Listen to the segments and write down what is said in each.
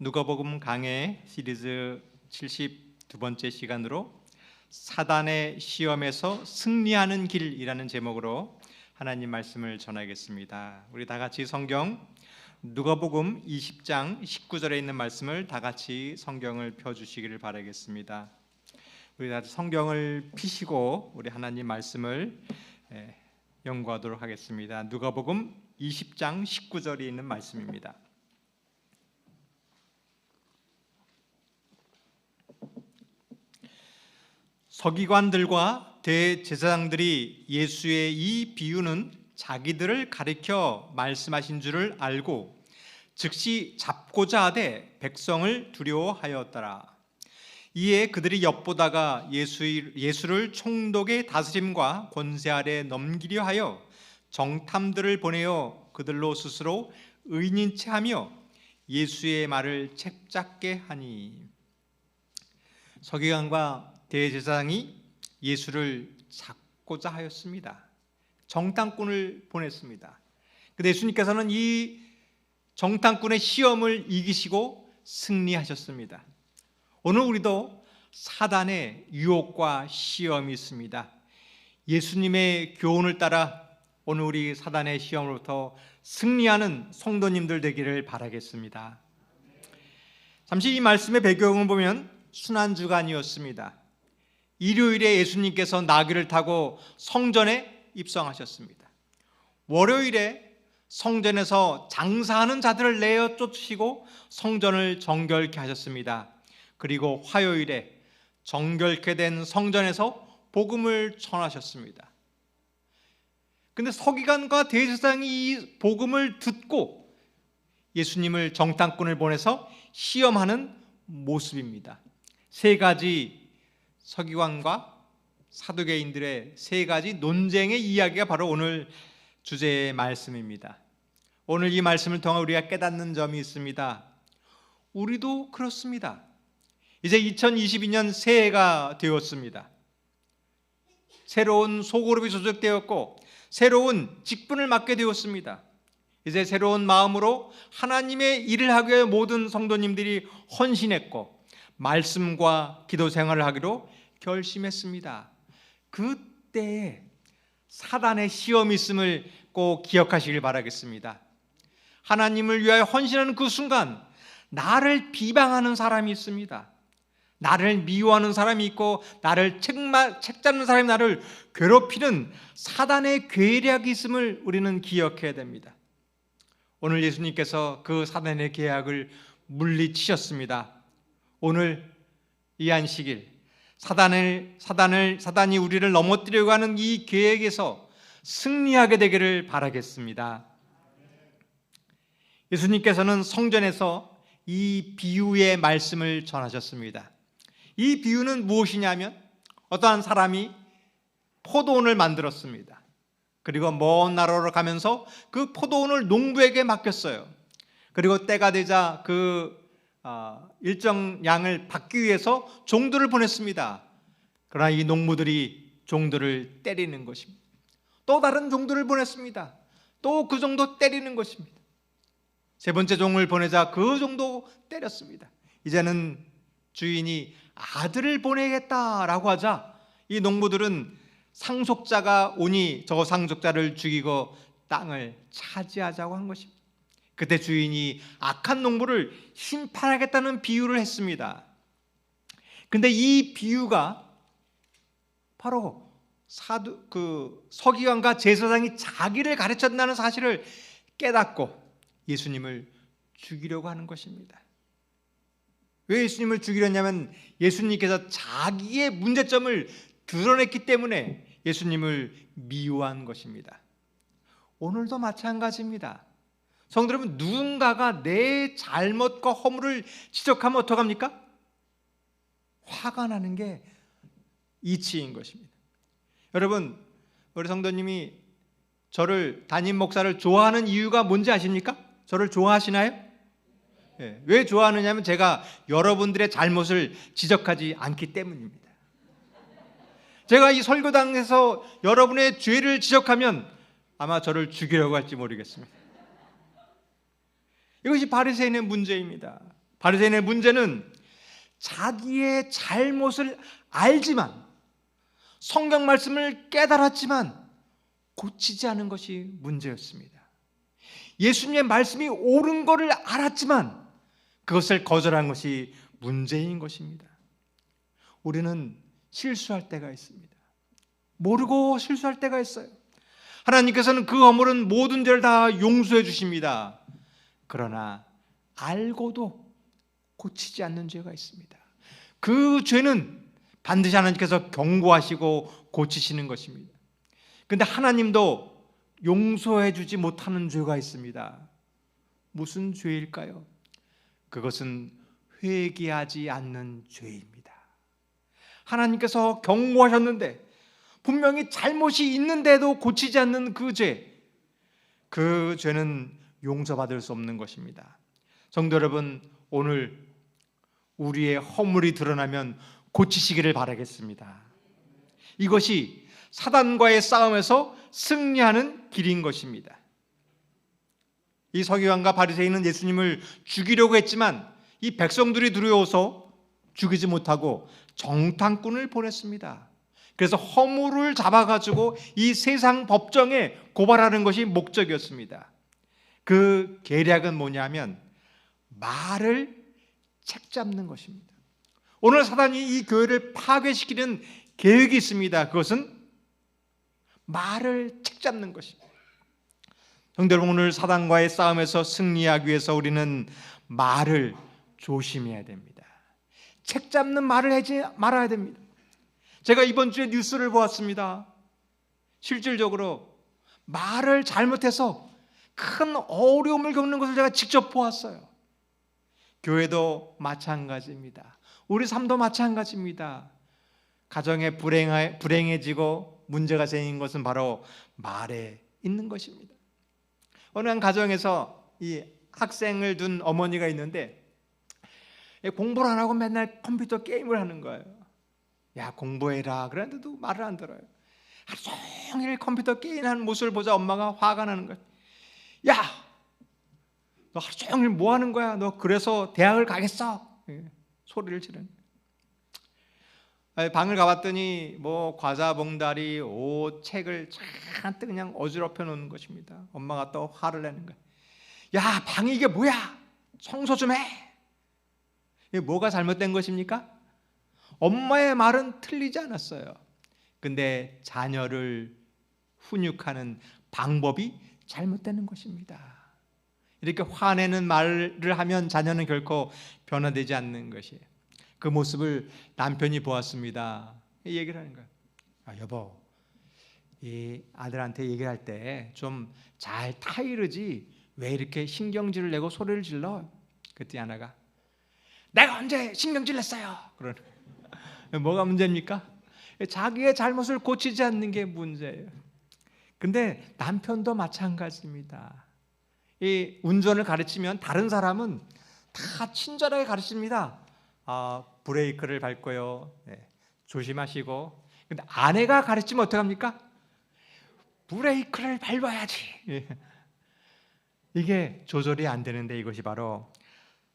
누가복음 강해 시리즈 72번째 시간으로 사단의 시험에서 승리하는 길이라는 제목으로 하나님 말씀을 전하겠습니다. 우리 다 같이 성경 누가복음 20장 19절에 있는 말씀을 다 같이 성경을 펴주시기를 바라겠습니다. 우리 다 성경을 펴시고 우리 하나님 말씀을 연구하도록 하겠습니다. 누가복음 20장 19절에 있는 말씀입니다. 서기관들과 대제사장들이 예수의 이 비유는 자기들을 가리켜 말씀하신 줄을 알고 즉시 잡고자 하되 백성을 두려워하였더라. 이에 그들이 엿보다가 예수를 총독의 다스림과 권세 아래 넘기려 하여 정탐들을 보내어 그들로 스스로 의인인 채 하며 예수의 말을 책잡게 하니, 서기관과 대제사장이 예수를 잡고자 하였습니다. 정탐꾼을 보냈습니다. 근데 예수님께서는 이 정탐꾼의 시험을 이기시고 승리하셨습니다. 오늘 우리도 사단의 유혹과 시험이 있습니다. 예수님의 교훈을 따라 오늘 우리 사단의 시험으로부터 승리하는 성도님들 되기를 바라겠습니다. 잠시 이 말씀의 배경을 보면 순환주간이었습니다. 일요일에 예수님께서 나귀를 타고 성전에 입성하셨습니다. 월요일에 성전에서 장사하는 자들을 내어 쫓으시고 성전을 정결케 하셨습니다. 그리고 화요일에 정결케 된 성전에서 복음을 전하셨습니다. 근데 서기관과 대제사장이 이 복음을 듣고 예수님을 정탐꾼을 보내서 시험하는 모습입니다. 세 가지 서기관과 사두개인들의 세 가지 논쟁의 이야기가 바로 오늘 주제의 말씀입니다. 오늘 이 말씀을 통해 우리가 깨닫는 점이 있습니다. 우리도 그렇습니다. 이제 2022년 새해가 되었습니다. 새로운 소그룹이 조직되었고 새로운 직분을 맡게 되었습니다. 이제 새로운 마음으로 하나님의 일을 하기 위해 모든 성도님들이 헌신했고 말씀과 기도 생활을 하기로 결심했습니다. 그때에 사단의 시험이 있음을 꼭 기억하시길 바라겠습니다. 하나님을 위하여 헌신하는 그 순간 나를 비방하는 사람이 있습니다. 나를 미워하는 사람이 있고 나를 책잡는 사람이 나를 괴롭히는 사단의 계략이 있음을 우리는 기억해야 됩니다. 오늘 예수님께서 그 사단의 계략을 물리치셨습니다. 오늘 이 안식일 사단이 우리를 넘어뜨리려고 하는 이 계획에서 승리하게 되기를 바라겠습니다. 예수님께서는 성전에서 이 비유의 말씀을 전하셨습니다. 이 비유는 무엇이냐면 어떠한 사람이 포도원을 만들었습니다. 그리고 먼 나라로 가면서 그 포도원을 농부에게 맡겼어요. 그리고 때가 되자 그 일정 양을 받기 위해서 종들을 보냈습니다. 그러나 이 농부들이 종들을 때리는 것입니다. 또 다른 종들을 보냈습니다. 또 그 종도 때리는 것입니다. 세 번째 종을 보내자 그 종도 때렸습니다. 이제는 주인이 아들을 보내겠다라고 하자 이 농부들은 상속자가 오니 저 상속자를 죽이고 땅을 차지하자고 한 것입니다. 그때 주인이 악한 농부를 심판하겠다는 비유를 했습니다. 근데 이 비유가 바로 서기관과 제사장이 자기를 가르쳤다는 사실을 깨닫고 예수님을 죽이려고 하는 것입니다. 왜 예수님을 죽이려냐면 예수님께서 자기의 문제점을 드러냈기 때문에 예수님을 미워한 것입니다. 오늘도 마찬가지입니다. 성도 여러분, 누군가가 내 잘못과 허물을 지적하면 어떡합니까? 화가 나는 게 이치인 것입니다. 여러분, 우리 성도님이 저를, 담임 목사를 좋아하는 이유가 뭔지 아십니까? 저를 좋아하시나요? 네. 왜 좋아하느냐면 제가 여러분들의 잘못을 지적하지 않기 때문입니다. 제가 이 설교당에서 여러분의 죄를 지적하면 아마 저를 죽이려고 할지 모르겠습니다. 이것이 바리새인의 문제입니다. 바리새인의 문제는 자기의 잘못을 알지만, 성경 말씀을 깨달았지만 고치지 않은 것이 문제였습니다. 예수님의 말씀이 옳은 것을 알았지만 그것을 거절한 것이 문제인 것입니다. 우리는 실수할 때가 있습니다. 모르고 실수할 때가 있어요. 하나님께서는 그 허물은 모든 죄를 다 용서해 주십니다. 그러나 알고도 고치지 않는 죄가 있습니다. 그 죄는 반드시 하나님께서 경고하시고 고치시는 것입니다. 그런데 하나님도 용서해 주지 못하는 죄가 있습니다. 무슨 죄일까요? 그것은 회개하지 않는 죄입니다. 하나님께서 경고하셨는데 분명히 잘못이 있는데도 고치지 않는 그 죄, 그 죄는 용서받을 수 없는 것입니다. 성도 여러분, 오늘 우리의 허물이 드러나면 고치시기를 바라겠습니다. 이것이 사단과의 싸움에서 승리하는 길인 것입니다. 이 서기관과 바리새인은 예수님을 죽이려고 했지만 이 백성들이 두려워서 죽이지 못하고 정탐꾼을 보냈습니다. 그래서 허물을 잡아가지고 이 세상 법정에 고발하는 것이 목적이었습니다. 그 계략은 뭐냐면 말을 책잡는 것입니다. 오늘 사단이 이 교회를 파괴시키는 계획이 있습니다. 그것은 말을 책잡는 것입니다. 성도 여러분, 오늘 사단과의 싸움에서 승리하기 위해서 우리는 말을 조심해야 됩니다. 책잡는 말을 하지 말아야 됩니다. 제가 이번 주에 뉴스를 보았습니다. 실질적으로 말을 잘못해서 큰 어려움을 겪는 것을 제가 직접 보았어요. 교회도 마찬가지입니다. 우리 삶도 마찬가지입니다. 가정에 불행해지고 문제가 생긴 것은 바로 말에 있는 것입니다. 어느 한 가정에서 이 학생을 둔 어머니가 있는데 공부를 안 하고 맨날 컴퓨터 게임을 하는 거예요. 야, 공부해라 그랬는데도 말을 안 들어요. 하루 종일 컴퓨터 게임하는 모습을 보자 엄마가 화가 나는 거예요. 야, 너 하루 종일 뭐 하는 거야? 너 그래서 대학을 가겠어? 소리를 지르는. 방을 가봤더니 뭐 과자 봉다리, 옷, 책을 잔뜩 그냥 어지럽혀 놓는 것입니다. 엄마가 또 화를 내는 거야. 야, 방이 이게 뭐야? 청소 좀 해. 이게 뭐가 잘못된 것입니까? 엄마의 말은 틀리지 않았어요. 근데 자녀를 훈육하는 방법이 잘못되는 것입니다. 이렇게 화내는 말을 하면 자녀는 결코 변화되지 않는 것이에요. 그 모습을 남편이 보았습니다. 이 얘기를 하는 거예요. 아, 여보, 이 아들한테 얘기할 때 좀 잘 타이르지 왜 이렇게 신경질을 내고 소리를 질러? 그때 아내가 내가 언제 신경질 냈어요? 그러는 거예요. 뭐가 문제입니까? 자기의 잘못을 고치지 않는 게 문제예요. 근데 남편도 마찬가지입니다. 이 운전을 가르치면 다른 사람은 다 친절하게 가르칩니다. 브레이크를 밟고요. 네, 조심하시고. 근데 아내가 가르치면 어떡합니까? 브레이크를 밟아야지. 이게 조절이 안 되는데 이것이 바로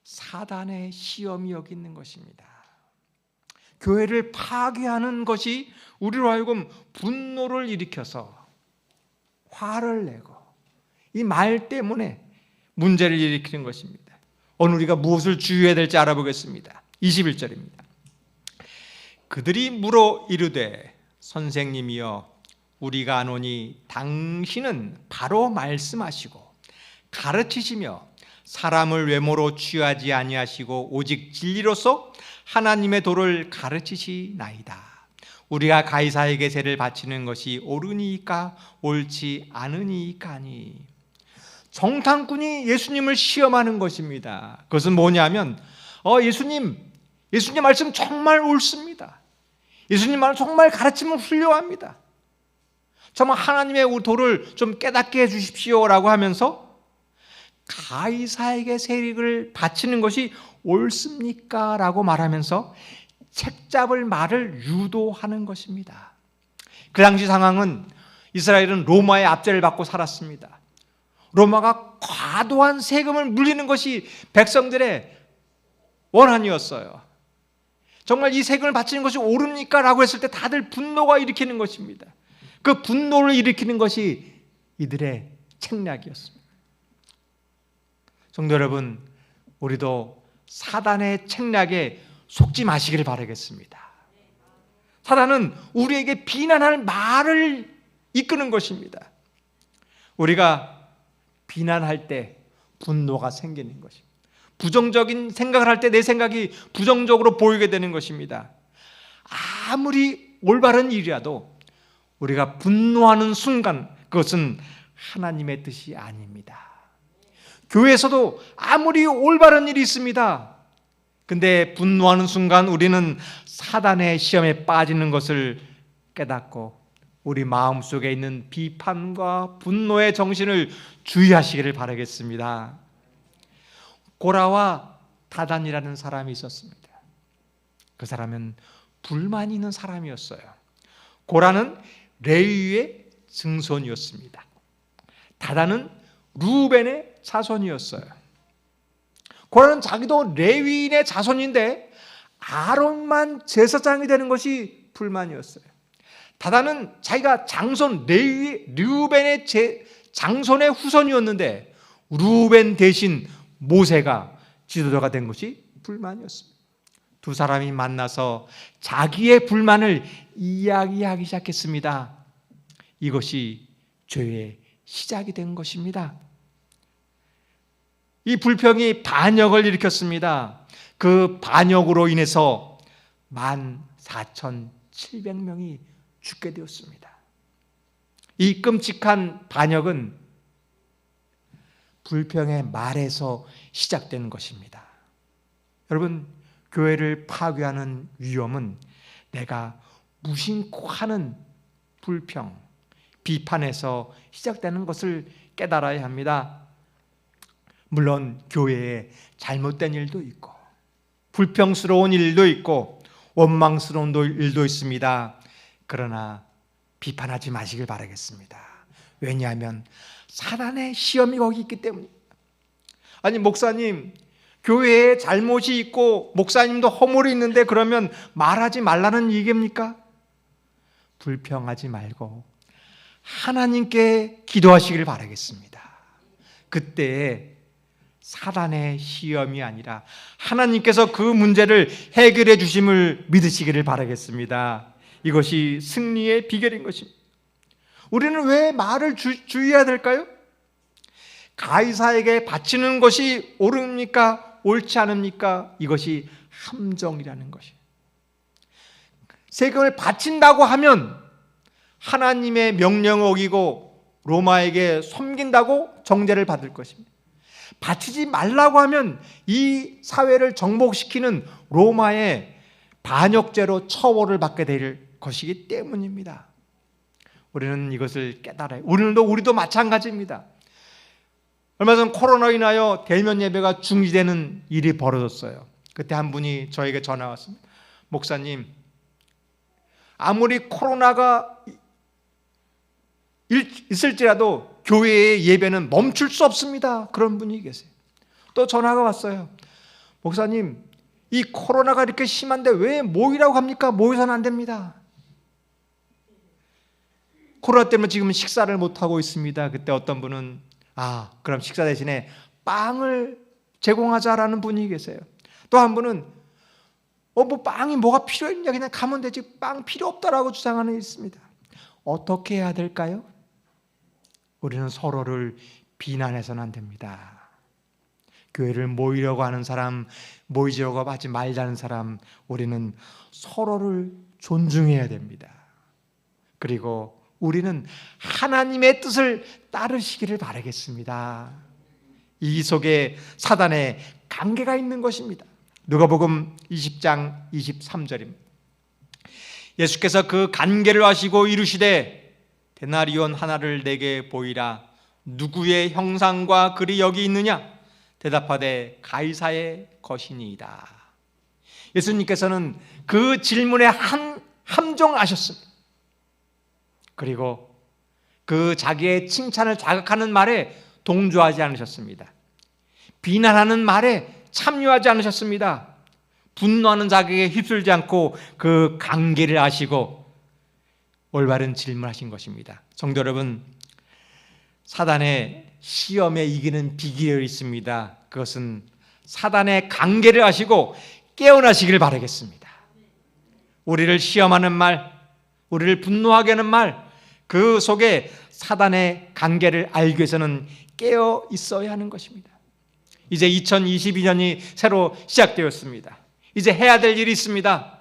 사단의 시험이 여기 있는 것입니다. 교회를 파괴하는 것이 우리로 하여금 분노를 일으켜서 화를 내고 이 말 때문에 문제를 일으키는 것입니다. 오늘 우리가 무엇을 주의해야 될지 알아보겠습니다. 21절입니다. 그들이 물어 이르되 선생님이여 우리가 아노니 당신은 바로 말씀하시고 가르치시며 사람을 외모로 취하지 아니하시고 오직 진리로서 하나님의 도를 가르치시나이다. 우리가 가이사에게 세를 바치는 것이 옳으니까 옳지 않으니까 하니. 정탐꾼이 예수님을 시험하는 것입니다. 그것은 뭐냐면 예수님 말씀 정말 옳습니다. 예수님 말 정말 가르치면 훌륭합니다. 정말 하나님의 도를 좀 깨닫게 해주십시오라고 하면서 가이사에게 세력을 바치는 것이 옳습니까? 라고 말하면서 책잡을 말을 유도하는 것입니다. 그 당시 상황은 이스라엘은 로마의 압제를 받고 살았습니다. 로마가 과도한 세금을 물리는 것이 백성들의 원한이었어요. 정말 이 세금을 바치는 것이 옳습니까? 라고 했을 때 다들 분노가 일으키는 것입니다. 그 분노를 일으키는 것이 이들의 책략이었습니다. 성도 여러분, 우리도 사단의 책략에 속지 마시기를 바라겠습니다. 사단은 우리에게 비난할 말을 이끄는 것입니다. 우리가 비난할 때 분노가 생기는 것입니다. 부정적인 생각을 할 때 내 생각이 부정적으로 보이게 되는 것입니다. 아무리 올바른 일이라도 우리가 분노하는 순간 그것은 하나님의 뜻이 아닙니다. 교회에서도 아무리 올바른 일이 있습니다. 근데 분노하는 순간 우리는 사단의 시험에 빠지는 것을 깨닫고 우리 마음속에 있는 비판과 분노의 정신을 주의하시기를 바라겠습니다. 고라와 다단이라는 사람이 있었습니다. 그 사람은 불만이 있는 사람이었어요. 고라는 레위의 증손이었습니다. 다단은 루벤의 자손이었어요. 고라는 자기도 레위인의 자손인데 아론만 제사장이 되는 것이 불만이었어요. 다단은 자기가 장손 르우벤의 장손의 후손이었는데 르우벤 대신 모세가 지도자가 된 것이 불만이었습니다. 두 사람이 만나서 자기의 불만을 이야기하기 시작했습니다. 이것이 죄의 시작이 된 것입니다. 이 불평이 반역을 일으켰습니다. 그 반역으로 인해서 14,700명이 죽게 되었습니다. 이 끔찍한 반역은 불평의 말에서 시작되는 것입니다. 여러분, 교회를 파괴하는 위험은 내가 무심코 하는 불평, 비판에서 시작되는 것을 깨달아야 합니다. 물론 교회에 잘못된 일도 있고 불평스러운 일도 있고 원망스러운 일도 있습니다. 그러나 비판하지 마시길 바라겠습니다. 왜냐하면 사단의 시험이 거기 있기 때문입니다. 아니, 목사님, 교회에 잘못이 있고 목사님도 허물이 있는데 그러면 말하지 말라는 얘기입니까? 불평하지 말고 하나님께 기도하시길 바라겠습니다. 그때 사단의 시험이 아니라 하나님께서 그 문제를 해결해 주심을 믿으시기를 바라겠습니다. 이것이 승리의 비결인 것입니다. 우리는 왜 말을 주의해야 될까요? 가이사에게 바치는 것이 옳습니까? 옳지 않습니까? 이것이 함정이라는 것이에요. 세금을 바친다고 하면 하나님의 명령을 어기고 로마에게 섬긴다고 정죄를 받을 것입니다. 바치지 말라고 하면 이 사회를 정복시키는 로마의 반역죄로 처벌을 받게 될 것이기 때문입니다. 우리는 이것을 깨달아요. 우리도 마찬가지입니다. 얼마 전 코로나로 인하여 대면 예배가 중지되는 일이 벌어졌어요. 그때 한 분이 저에게 전화 왔습니다. 목사님, 아무리 코로나가 있을지라도 교회의 예배는 멈출 수 없습니다. 그런 분이 계세요. 또 전화가 왔어요. 목사님, 이 코로나가 이렇게 심한데 왜 모이라고 합니까? 모여서는 안 됩니다. 코로나 때문에 지금 식사를 못하고 있습니다. 그때 어떤 분은 그럼 식사 대신에 빵을 제공하자라는 분이 계세요. 또 한 분은 빵이 뭐가 필요했냐, 그냥 가면 되지, 빵 필요 없다라고 주장하는 게 있습니다. 어떻게 해야 될까요? 우리는 서로를 비난해서는 안 됩니다. 교회를 모이려고 하는 사람, 모이려고 하지 말자는 사람, 우리는 서로를 존중해야 됩니다. 그리고 우리는 하나님의 뜻을 따르시기를 바라겠습니다. 이 속에 사단의 관계가 있는 것입니다. 누가복음 20장 23절입니다. 예수께서 그 관계를 아시고 이르시되 데나리온 하나를 내게 보이라. 누구의 형상과 글이 여기 있느냐? 대답하되 가이사의 것이니이다. 예수님께서는 그 질문에 함정하셨습니다. 그리고 그 자기의 칭찬을 자극하는 말에 동조하지 않으셨습니다. 비난하는 말에 참여하지 않으셨습니다. 분노하는 자에게 휩쓸지 않고 그 관계를 아시고 올바른 질문하신 것입니다. 성도 여러분, 사단의 시험에 이기는 비결이 있습니다. 그것은 사단의 관계를 아시고 깨어나시길 바라겠습니다. 우리를 시험하는 말, 우리를 분노하게 하는 말, 그 속에 사단의 관계를 알기 위해서는 깨어 있어야 하는 것입니다. 이제 2022년이 새로 시작되었습니다. 이제 해야 될 일이 있습니다.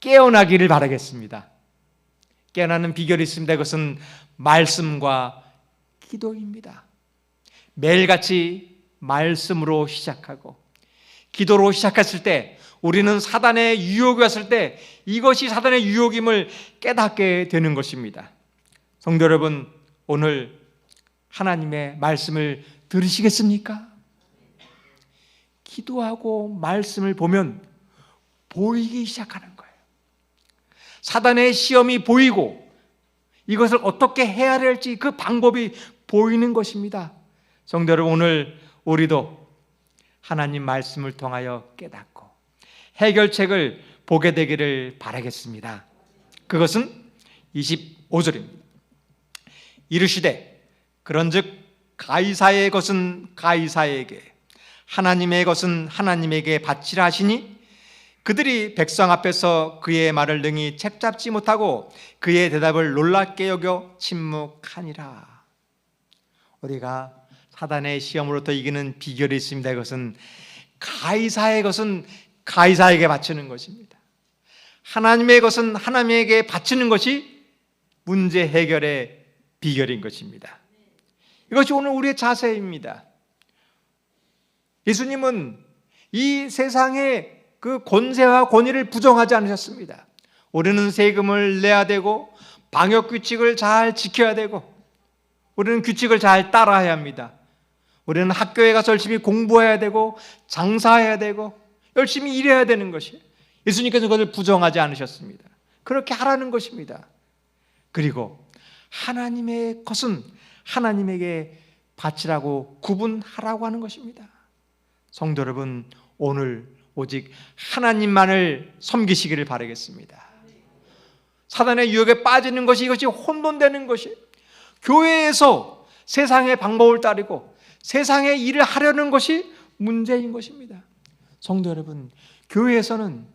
깨어나기를 바라겠습니다. 깨어나는 비결이 있습니다. 그것은 말씀과 기도입니다. 매일같이 말씀으로 시작하고 기도로 시작했을 때 우리는 사단의 유혹이 왔을 때 이것이 사단의 유혹임을 깨닫게 되는 것입니다. 성도 여러분, 오늘 하나님의 말씀을 들으시겠습니까? 기도하고 말씀을 보면 보이기 시작하는 거예요. 사단의 시험이 보이고 이것을 어떻게 해야 할지 그 방법이 보이는 것입니다. 성도 여러분, 오늘 우리도 하나님 말씀을 통하여 깨닫고 해결책을 보게 되기를 바라겠습니다. 그것은 25절입니다. 이르시되 그런즉 가이사의 것은 가이사에게 하나님의 것은 하나님에게 바치라 하시니 그들이 백성 앞에서 그의 말을 능히 책잡지 못하고 그의 대답을 놀랍게 여겨 침묵하니라. 우리가 사단의 시험으로부터 이기는 비결이 있습니다. 이것은 가이사의 것은 가이사에게 바치는 것입니다. 하나님의 것은 하나님에게 바치는 것이 문제 해결의 비결인 것입니다. 이것이 오늘 우리의 자세입니다. 예수님은 이 세상의 그 권세와 권위를 부정하지 않으셨습니다. 우리는 세금을 내야 되고 방역 규칙을 잘 지켜야 되고 우리는 규칙을 잘 따라야 합니다. 우리는 학교에 가서 열심히 공부해야 되고 장사해야 되고 열심히 일해야 되는 것이 예수님께서 그것을 부정하지 않으셨습니다. 그렇게 하라는 것입니다. 그리고 하나님의 것은 하나님에게 바치라고 구분하라고 하는 것입니다. 성도 여러분, 오늘 오직 하나님만을 섬기시기를 바라겠습니다. 사단의 유혹에 빠지는 것이 이것이 혼돈되는 것이 교회에서 세상의 방법을 따르고 세상의 일을 하려는 것이 문제인 것입니다. 성도 여러분, 교회에서는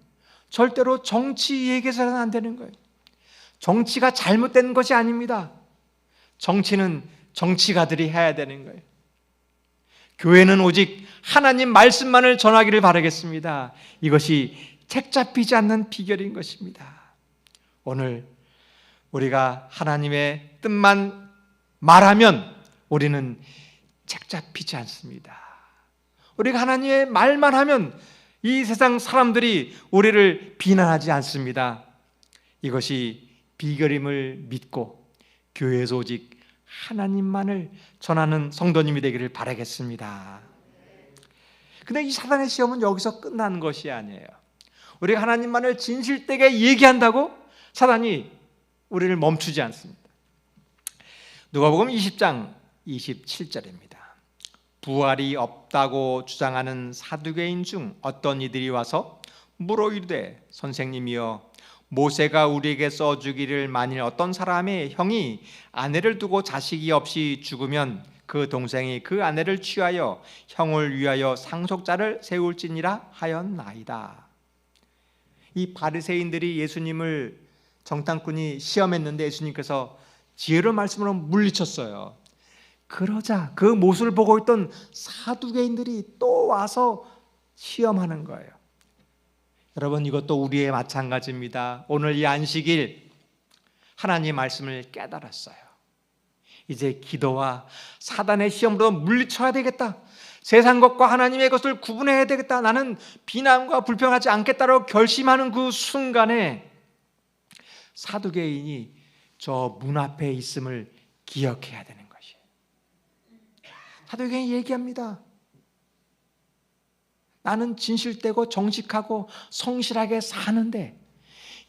절대로 정치 얘기해서는 안 되는 거예요. 정치가 잘못된 것이 아닙니다. 정치는 정치가들이 해야 되는 거예요. 교회는 오직 하나님 말씀만을 전하기를 바라겠습니다. 이것이 책 잡히지 않는 비결인 것입니다. 오늘 우리가 하나님의 뜻만 말하면 우리는 책 잡히지 않습니다. 우리가 하나님의 말만 하면 이 세상 사람들이 우리를 비난하지 않습니다. 이것이 비결임을 믿고 교회에서 오직 하나님만을 전하는 성도님이 되기를 바라겠습니다. 근데 이 사단의 시험은 여기서 끝나는 것이 아니에요. 우리가 하나님만을 진실되게 얘기한다고 사단이 우리를 멈추지 않습니다. 누가복음 20장 27절입니다. 부활이 없다고 주장하는 사두개인 중 어떤 이들이 와서 물어 이르되 선생님이여 모세가 우리에게 써주기를 만일 어떤 사람의 형이 아내를 두고 자식이 없이 죽으면 그 동생이 그 아내를 취하여 형을 위하여 상속자를 세울지니라 하였나이다. 이 바리새인들이 예수님을 정탐꾼이 시험했는데 예수님께서 지혜로운 말씀으로 물리쳤어요. 그러자 그 모습을 보고 있던 사두개인들이 또 와서 시험하는 거예요. 여러분, 이것도 우리의 마찬가지입니다. 오늘 이 안식일 하나님의 말씀을 깨달았어요. 이제 기도와 사단의 시험으로 물리쳐야 되겠다. 세상 것과 하나님의 것을 구분해야 되겠다. 나는 비난과 불평하지 않겠다라고 결심하는 그 순간에 사두개인이 저 문 앞에 있음을 기억해야 되는 것이에요. 사두개인이 얘기합니다. 나는 진실되고 정직하고 성실하게 사는데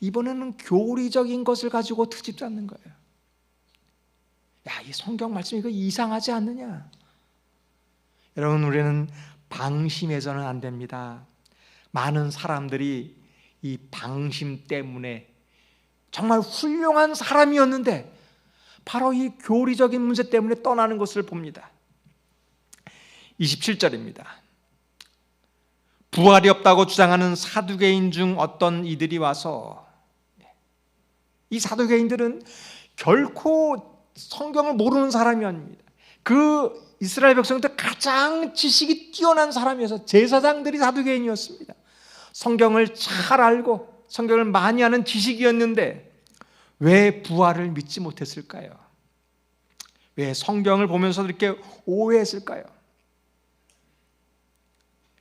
이번에는 교리적인 것을 가지고 트집 잡는 거예요. 야, 이 성경 말씀 이거 이상하지 않느냐? 여러분, 우리는 방심해서는 안 됩니다. 많은 사람들이 이 방심 때문에 정말 훌륭한 사람이었는데 바로 이 교리적인 문제 때문에 떠나는 것을 봅니다. 27절입니다. 부활이 없다고 주장하는 사두개인 중 어떤 이들이 와서, 이 사두개인들은 결코 성경을 모르는 사람이 아닙니다. 그 이스라엘 백성들 가장 지식이 뛰어난 사람이어서 제사장들이 사두개인이었습니다. 성경을 잘 알고 성경을 많이 아는 지식이었는데 왜 부활을 믿지 못했을까요? 왜 성경을 보면서도 이렇게 오해했을까요?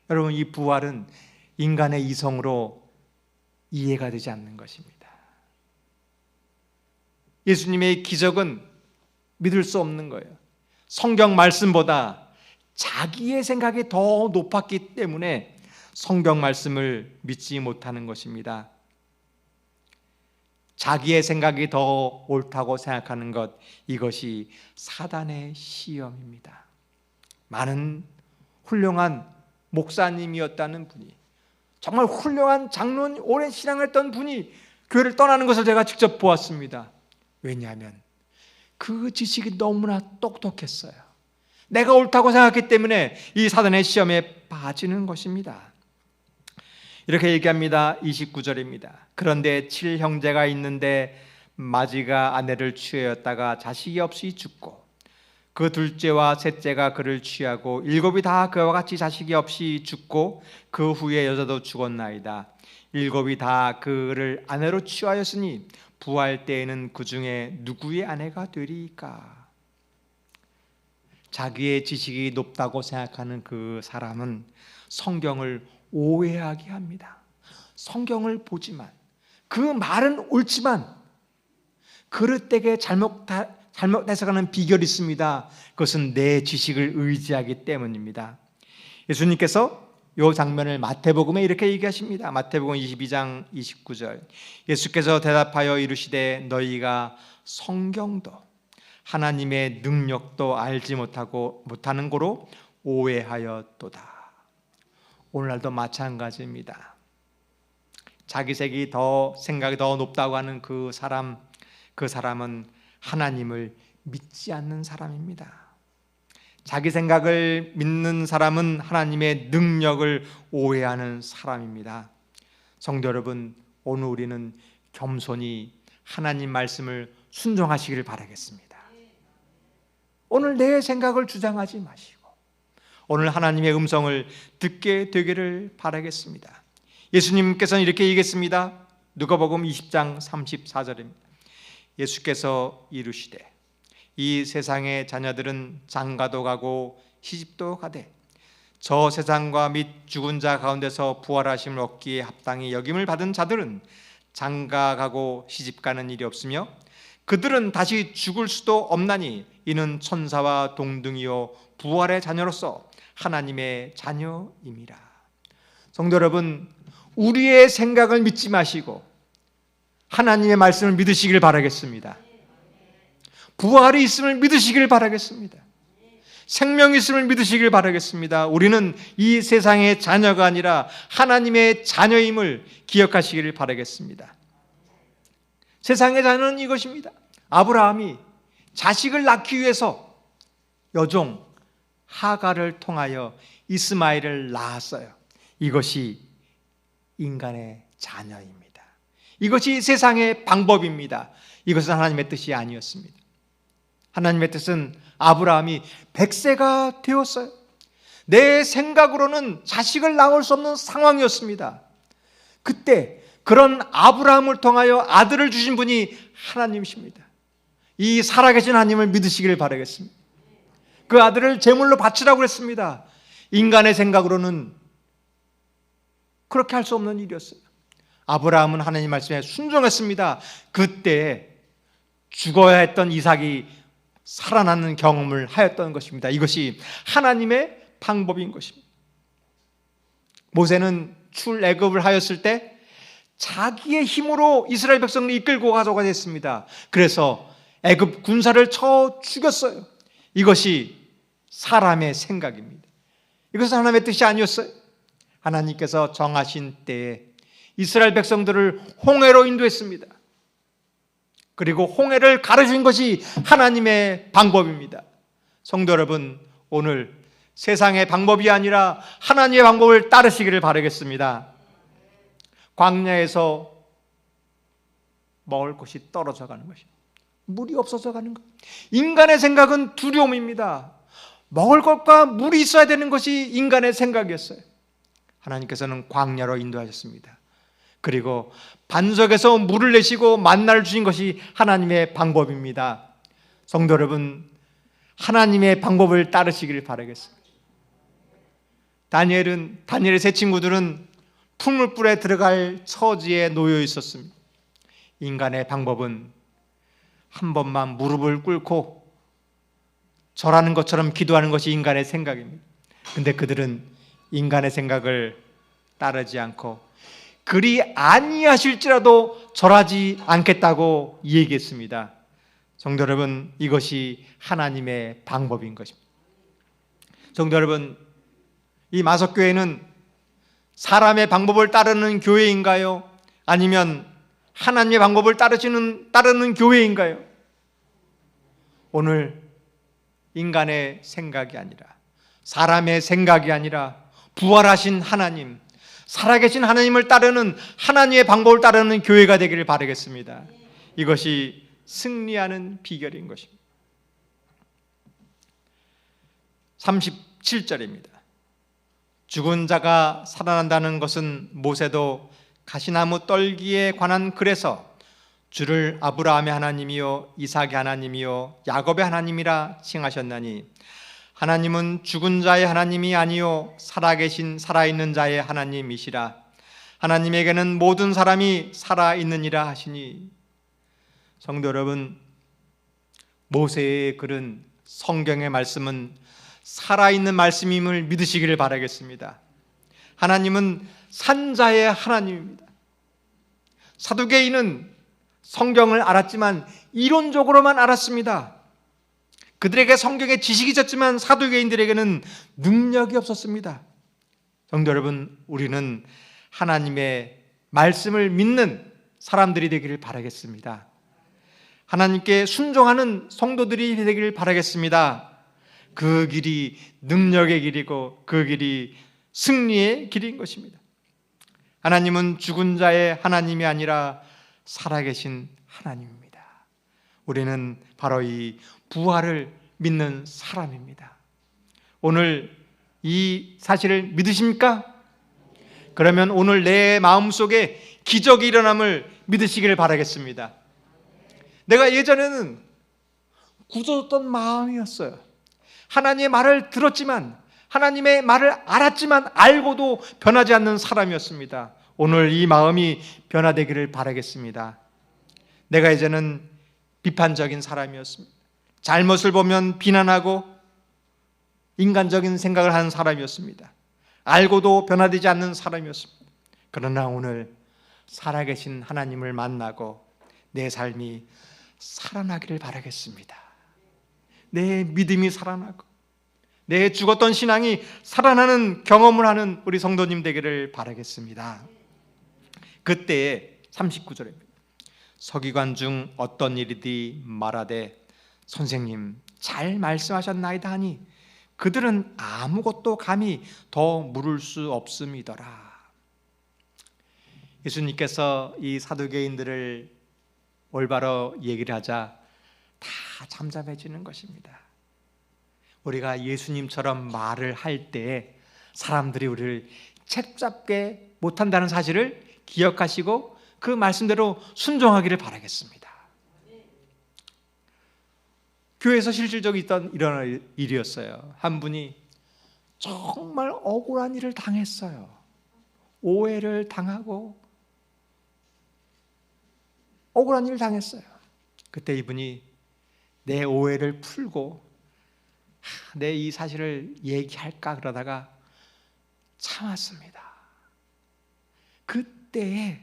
여러분, 이 부활은 인간의 이성으로 이해가 되지 않는 것입니다. 예수님의 기적은 믿을 수 없는 거예요. 성경 말씀보다 자기의 생각이 더 높았기 때문에 성경 말씀을 믿지 못하는 것입니다. 자기의 생각이 더 옳다고 생각하는 것, 이것이 사단의 시험입니다. 많은 훌륭한 목사님이었다는 분이, 정말 훌륭한 장로님, 오랜 신앙을 했던 분이 교회를 떠나는 것을 제가 직접 보았습니다. 왜냐하면 그 지식이 너무나 똑똑했어요. 내가 옳다고 생각했기 때문에 이 사단의 시험에 빠지는 것입니다. 이렇게 얘기합니다. 29절입니다. 그런데 7형제가 있는데 마지가 아내를 취하였다가 자식이 없이 죽고 그 둘째와 셋째가 그를 취하고 7이 다 그와 같이 자식이 없이 죽고 그 후에 여자도 죽었나이다. 7이 다 그를 아내로 취하였으니 부활 때에는 그 중에 누구의 아내가 되리까? 자기의 지식이 높다고 생각하는 그 사람은 성경을 오해하게 합니다. 성경을 보지만, 그 말은 옳지만 그릇되게 잘못 해석하는 비결이 있습니다. 그것은 내 지식을 의지하기 때문입니다. 예수님께서 이 장면을 마태복음에 이렇게 얘기하십니다. 마태복음 22장 29절. 예수께서 대답하여 이르시되 너희가 성경도 하나님의 능력도 알지 못하는 고로 오해하였도다. 오늘날도 마찬가지입니다. 자기 생각이 더 높다고 하는 그 사람은 하나님을 믿지 않는 사람입니다. 자기 생각을 믿는 사람은 하나님의 능력을 오해하는 사람입니다. 성도 여러분, 오늘 우리는 겸손히 하나님 말씀을 순종하시기를 바라겠습니다. 오늘 내 생각을 주장하지 마시고 오늘 하나님의 음성을 듣게 되기를 바라겠습니다. 예수님께서는 이렇게 얘기했습니다. 누가복음 20장 34절입니다. 예수께서 이르시되 이 세상의 자녀들은 장가도 가고 시집도 가되 저 세상과 및 죽은 자 가운데서 부활하심을 얻기에 합당히 여김을 받은 자들은 장가 가고 시집 가는 일이 없으며 그들은 다시 죽을 수도 없나니 이는 천사와 동등이요 부활의 자녀로서 하나님의 자녀임이라. 성도 여러분, 우리의 생각을 믿지 마시고 하나님의 말씀을 믿으시길 바라겠습니다. 부활이 있음을 믿으시길 바라겠습니다. 생명이 있음을 믿으시길 바라겠습니다. 우리는 이 세상의 자녀가 아니라 하나님의 자녀임을 기억하시기를 바라겠습니다. 세상의 자녀는 이것입니다. 아브라함이 자식을 낳기 위해서 여종 하갈을 통하여 이스마엘을 낳았어요. 이것이 인간의 자녀입니다. 이것이 세상의 방법입니다. 이것은 하나님의 뜻이 아니었습니다. 하나님의 뜻은 아브라함이 100세가 되었어요. 내 생각으로는 자식을 낳을 수 없는 상황이었습니다. 그때 그런 아브라함을 통하여 아들을 주신 분이 하나님이십니다. 이 살아계신 하나님을 믿으시기를 바라겠습니다. 그 아들을 제물로 바치라고 했습니다. 인간의 생각으로는 그렇게 할 수 없는 일이었어요. 아브라함은 하나님 말씀에 순종했습니다. 그때 죽어야 했던 이삭이 살아나는 경험을 하였던 것입니다. 이것이 하나님의 방법인 것입니다. 모세는 출애굽을 하였을 때 자기의 힘으로 이스라엘 백성을 이끌고 가져가 됐습니다. 그래서 애굽 군사를 쳐 죽였어요. 이것이 사람의 생각입니다. 이것은 하나님의 뜻이 아니었어요. 하나님께서 정하신 때에 이스라엘 백성들을 홍해로 인도했습니다. 그리고 홍해를 가르친 것이 하나님의 방법입니다. 성도 여러분, 오늘 세상의 방법이 아니라 하나님의 방법을 따르시기를 바라겠습니다. 광야에서 먹을 것이 떨어져 가는 것이, 물이 없어져 가는 것. 인간의 생각은 두려움입니다. 먹을 것과 물이 있어야 되는 것이 인간의 생각이었어요. 하나님께서는 광야로 인도하셨습니다. 그리고 반석에서 물을 내시고 만나를 주신 것이 하나님의 방법입니다. 성도 여러분, 하나님의 방법을 따르시기를 바라겠습니다. 다니엘의 세 친구들은 풀물불에 들어갈 처지에 놓여 있었습니다. 인간의 방법은 한 번만 무릎을 꿇고 절하는 것처럼 기도하는 것이 인간의 생각입니다. 근데 그들은 인간의 생각을 따르지 않고 그리 아니하실지라도 절하지 않겠다고 얘기했습니다. 성도 여러분, 이것이 하나님의 방법인 것입니다. 성도 여러분, 이 마석교회는 사람의 방법을 따르는 교회인가요? 아니면 하나님의 방법을 따르는 교회인가요? 오늘 인간의 생각이 아니라, 사람의 생각이 아니라 부활하신 하나님, 살아계신 하나님을 따르는, 하나님의 방법을 따르는 교회가 되기를 바라겠습니다. 이것이 승리하는 비결인 것입니다. 37절입니다. 죽은 자가 살아난다는 것은 모세도 가시나무 떨기에 관한 글에서 주를 아브라함의 하나님이요 이삭의 하나님이요 야곱의 하나님이라 칭하셨나니, 하나님은 죽은 자의 하나님이 아니요 살아계신 살아있는 자의 하나님이시라. 하나님에게는 모든 사람이 살아있느니라 하시니. 성도 여러분, 모세의 글은, 성경의 말씀은 살아있는 말씀임을 믿으시기를 바라겠습니다. 하나님은 산자의 하나님입니다. 사두개인은 성경을 알았지만 이론적으로만 알았습니다. 그들에게 성경의 지식이 있었지만 사두개인들에게는 능력이 없었습니다. 성도 여러분, 우리는 하나님의 말씀을 믿는 사람들이 되기를 바라겠습니다. 하나님께 순종하는 성도들이 되기를 바라겠습니다. 그 길이 능력의 길이고 그 길이 승리의 길인 것입니다. 하나님은 죽은 자의 하나님이 아니라 살아계신 하나님입니다. 우리는 바로 이 부활을 믿는 사람입니다. 오늘 이 사실을 믿으십니까? 그러면 오늘 내 마음속에 기적이 일어남을 믿으시기를 바라겠습니다. 내가 예전에는 굳어졌던 마음이었어요. 하나님의 말을 들었지만, 하나님의 말을 알았지만 알고도 변하지 않는 사람이었습니다. 오늘 이 마음이 변화되기를 바라겠습니다. 내가 이제는 비판적인 사람이었습니다. 잘못을 보면 비난하고 인간적인 생각을 하는 사람이었습니다. 알고도 변화되지 않는 사람이었습니다. 그러나 오늘 살아계신 하나님을 만나고 내 삶이 살아나기를 바라겠습니다. 내 믿음이 살아나고 내 죽었던 신앙이 살아나는 경험을 하는 우리 성도님 되기를 바라겠습니다. 그때에 39절입니다. 서기관 중 어떤 일이디 말하되 선생님 잘 말씀하셨나이다 하니 그들은 아무것도 감히 더 물을 수 없음이더라. 예수님께서 이 사두개인들을 올바로 얘기를 하자 다 잠잠해지는 것입니다. 우리가 예수님처럼 말을 할 때 사람들이 우리를 책잡게 못한다는 사실을 기억하시고 그 말씀대로 순종하기를 바라겠습니다. 교회에서 실질적으로 일어난 일이었어요. 한 분이 정말 억울한 일을 당했어요. 오해를 당하고 억울한 일을 당했어요. 그때 이분이 내 오해를 풀고 내 이 사실을 얘기할까 그러다가 참았습니다. 그때에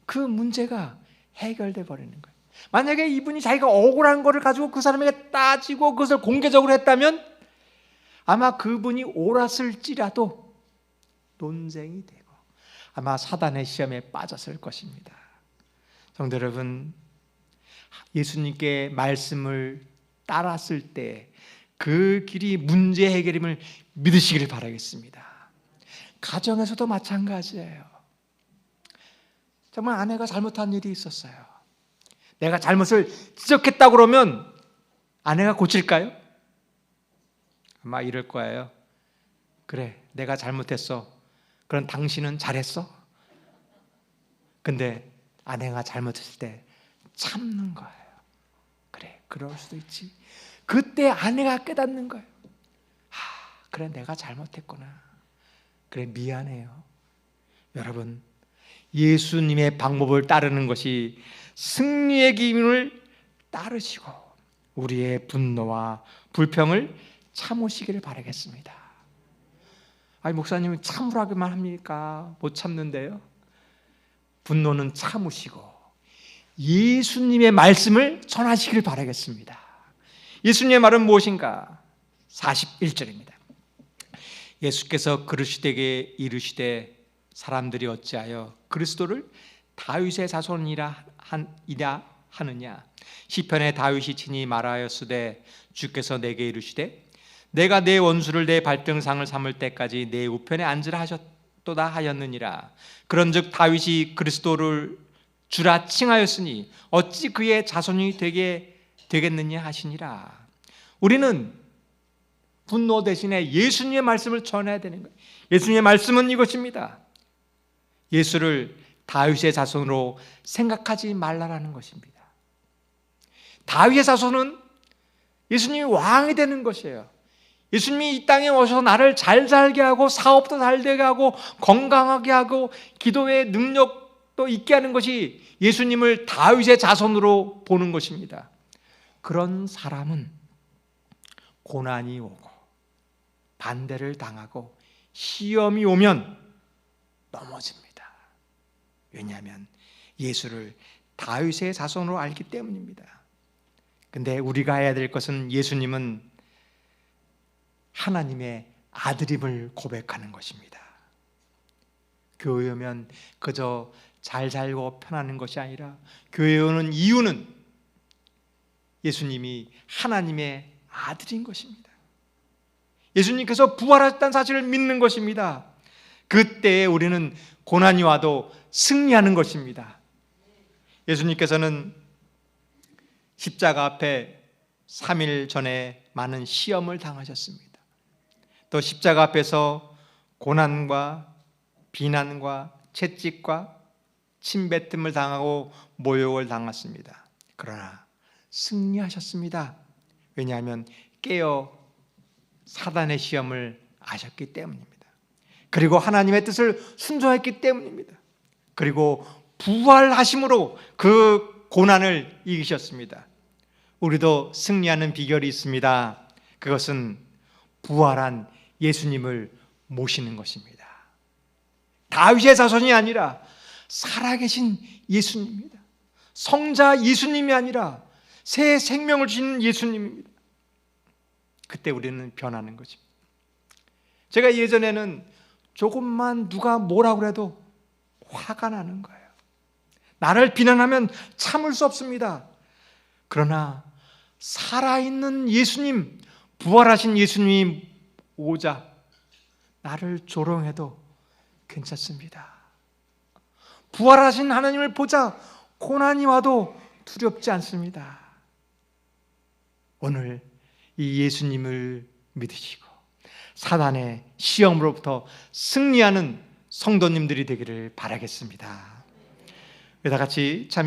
그 문제가 해결돼 버리는 거예요. 만약에 이분이 자기가 억울한 거를 가지고 그 사람에게 따지고 그것을 공개적으로 했다면 아마 그분이 옳았을지라도 논쟁이 되고 아마 사단의 시험에 빠졌을 것입니다. 성도 여러분, 예수님께 말씀을 따랐을 때 그 길이 문제 해결임을 믿으시기를 바라겠습니다. 가정에서도 마찬가지예요. 정말 아내가 잘못한 일이 있었어요. 내가 잘못을 지적했다고 그러면 아내가 고칠까요? 아마 이럴 거예요. 그래, 내가 잘못했어. 그럼 당신은 잘했어? 근데 아내가 잘못했을 때 참는 거예요. 그래, 그럴 수도 있지. 그때 아내가 깨닫는 거예요. 그래, 내가 잘못했구나. 그래, 미안해요. 여러분, 예수님의 방법을 따르는 것이 승리의 기준을 따르시고 우리의 분노와 불평을 참으시기를 바라겠습니다. 아니, 목사님은 참으라고만 합니까? 못 참는데요. 분노는 참으시고 예수님의 말씀을 전하시기를 바라겠습니다. 예수님의 말은 무엇인가? 41절입니다. 예수께서 그러시되게 이르시되 사람들이 어찌하여 그리스도를 다윗의 자손이라 하느냐? 시편에 다윗이 친히 말하였으되 주께서 내게 이르시되 내가 내 원수를 내 발등상을 삼을 때까지 내 우편에 앉으라 하셨도다 하였느니라. 그런즉 다윗이 그리스도를 주라 칭하였으니 어찌 그의 자손이 되겠느냐 하시니라. 우리는 분노 대신에 예수님의 말씀을 전해야 되는 거예요. 예수님의 말씀은 이것입니다. 예수를 다윗의 자손으로 생각하지 말라라는 것입니다. 다윗의 자손은 예수님이 왕이 되는 것이에요. 예수님이 이 땅에 오셔서 나를 잘 살게 하고 사업도 잘 되게 하고 건강하게 하고 기도의 능력도 있게 하는 것이 예수님을 다윗의 자손으로 보는 것입니다. 그런 사람은 고난이 오고 반대를 당하고 시험이 오면 넘어집니다. 왜냐하면 예수를 다윗의 자손으로 알기 때문입니다. 근데 우리가 해야 될 것은 예수님은 하나님의 아들임을 고백하는 것입니다. 교회 오면 그저 잘 살고 편하는 것이 아니라 교회 오는 이유는 예수님이 하나님의 아들인 것입니다. 예수님께서 부활하셨다는 사실을 믿는 것입니다. 그때에 우리는 고난이 와도 승리하는 것입니다. 예수님께서는 십자가 앞에 3일 전에 많은 시험을 당하셨습니다. 또 십자가 앞에서 고난과 비난과 채찍과 침뱉음을 당하고 모욕을 당했습니다. 그러나 승리하셨습니다. 왜냐하면 깨어 사단의 시험을 아셨기 때문입니다. 그리고 하나님의 뜻을 순종했기 때문입니다. 그리고 부활하심으로 그 고난을 이기셨습니다. 우리도 승리하는 비결이 있습니다. 그것은 부활한 예수님을 모시는 것입니다. 다윗의 자손이 아니라 살아계신 예수님입니다. 성자 예수님이 아니라 새 생명을 주시는 예수님입니다. 그때 우리는 변하는 것입니다. 제가 예전에는 조금만 누가 뭐라고 해도 화가 나는 거예요. 나를 비난하면 참을 수 없습니다. 그러나 살아있는 예수님, 부활하신 예수님이 오자 나를 조롱해도 괜찮습니다. 부활하신 하나님을 보자 고난이 와도 두렵지 않습니다. 오늘 이 예수님을 믿으시고 사단의 시험으로부터 승리하는 성도님들이 되기를 바라겠습니다. 우리 다 같이 참